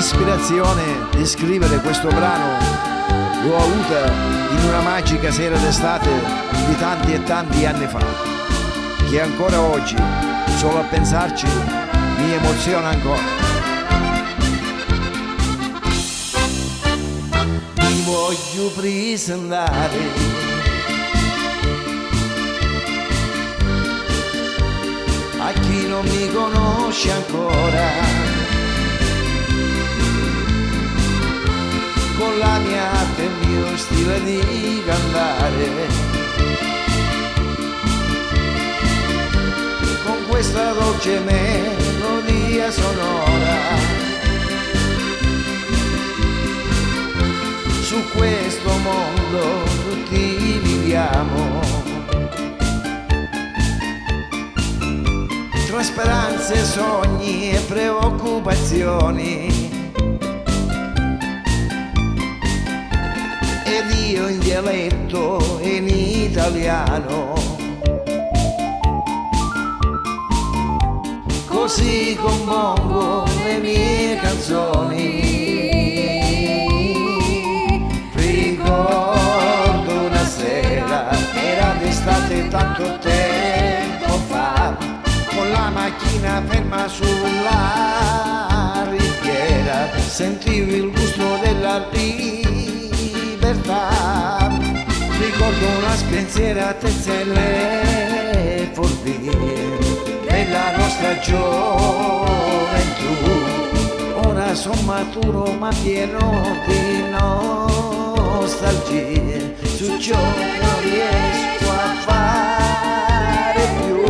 L'ispirazione di scrivere questo brano l'ho avuta in una magica sera d'estate di tanti e tanti anni fa, che ancora oggi, solo a pensarci, mi emoziona ancora. Ti voglio presentare a chi non mi conosce ancora, con la mia arte e il mio stile di cantare, con questa dolce melodia sonora. Su questo mondo tutti viviamo, tra speranze, sogni e preoccupazioni, ed io in dialetto e in italiano, così compongo le mie canzoni. Ricordo una sera, era d'estate tanto tempo fa, con la macchina ferma sulla riviera, sentivo il gusto della libertà. Ricordo una spensieratezza e le forbie della nostra gioventù. Ora son maturo ma pieno di nostalgie, su ciò che non riesco a fare più.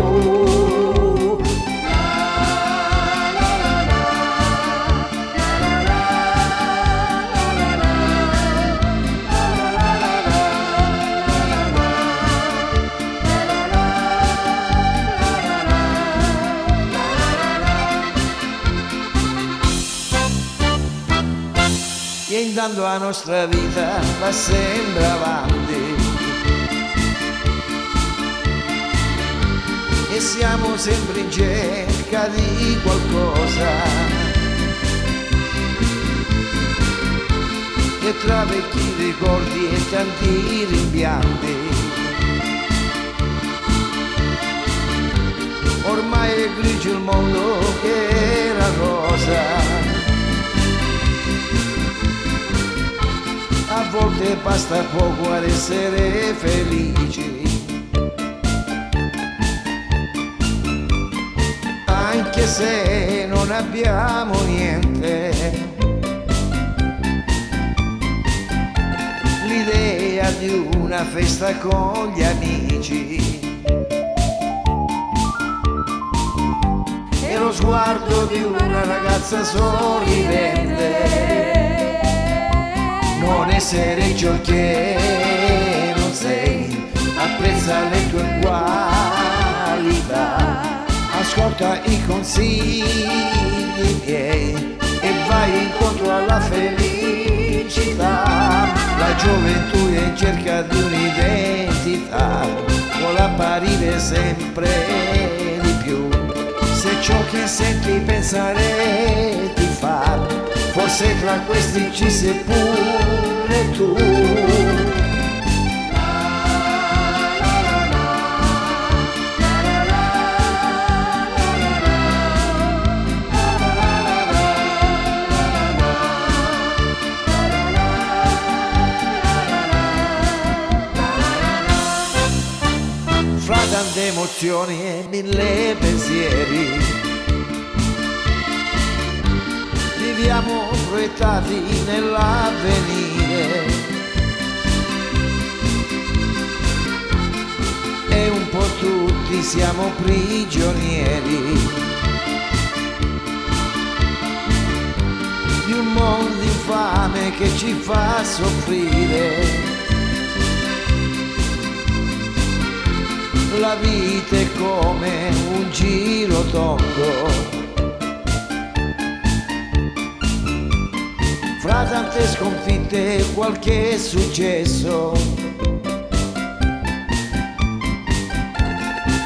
E intanto la nostra vita va sempre avanti e siamo sempre in cerca di qualcosa, e tra vecchi ricordi e tanti rimpianti ormai è grigio il mondo che era rosa. A volte basta poco ad essere felici, anche se non abbiamo niente. L'idea di una festa con gli amici e lo sguardo di una ragazza sorridente, non essere ciò che non sei, apprezza le tue qualità, ascolta i consigli miei e vai incontro alla felicità. La gioventù è in cerca di un'identità, vuole apparire sempre di più. Se ciò che senti pensare ti fa, forse tra questi ci sei pure tu. Fra tante emozioni e mille pensieri, viviamo proiettati nell'avvenire e un po' tutti siamo prigionieri di un mondo infame che ci fa soffrire. La vita è come un giro tondo, fra tante sconfitte e qualche successo,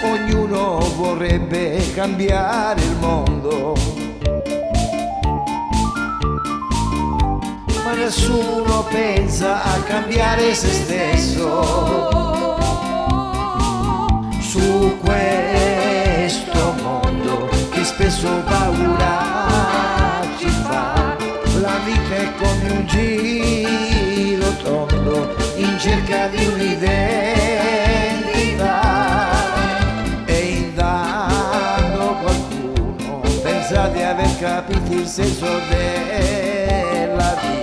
ognuno vorrebbe cambiare il mondo, ma nessuno pensa a cambiare se stesso. Su questo mondo che spesso paura ci fa, la vita è come un giro tondo in cerca di un'identità, e intanto qualcuno pensa di aver capito il senso della vita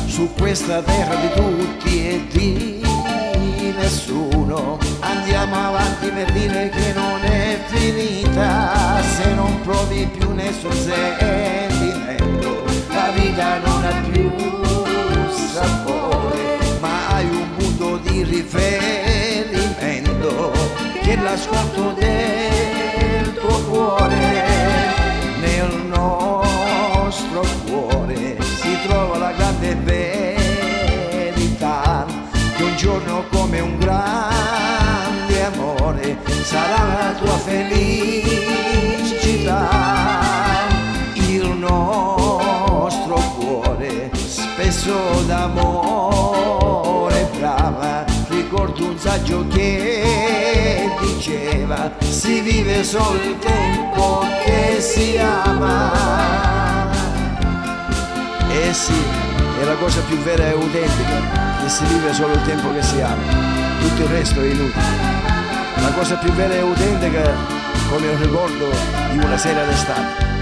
su questa terra di tutti e di nessuno. Andiamo avanti per dire che non è finita, se non provi più nessun sentimento la vita non ha più sapore, ma hai un punto di riferimento che è l'ascolto del tuo cuore. Nel nostro cuore si trova la grande verità che un giorno come un grande amore sarà la tua felicità. Il nostro cuore spesso d'amore brava, ricordo un saggio che diceva: si vive solo il tempo che si ama. Eh sì, è la cosa più vera e autentica, che si vive solo il tempo che si ama, tutto il resto è inutile. La cosa più vera e autentica come un ricordo di una sera d'estate.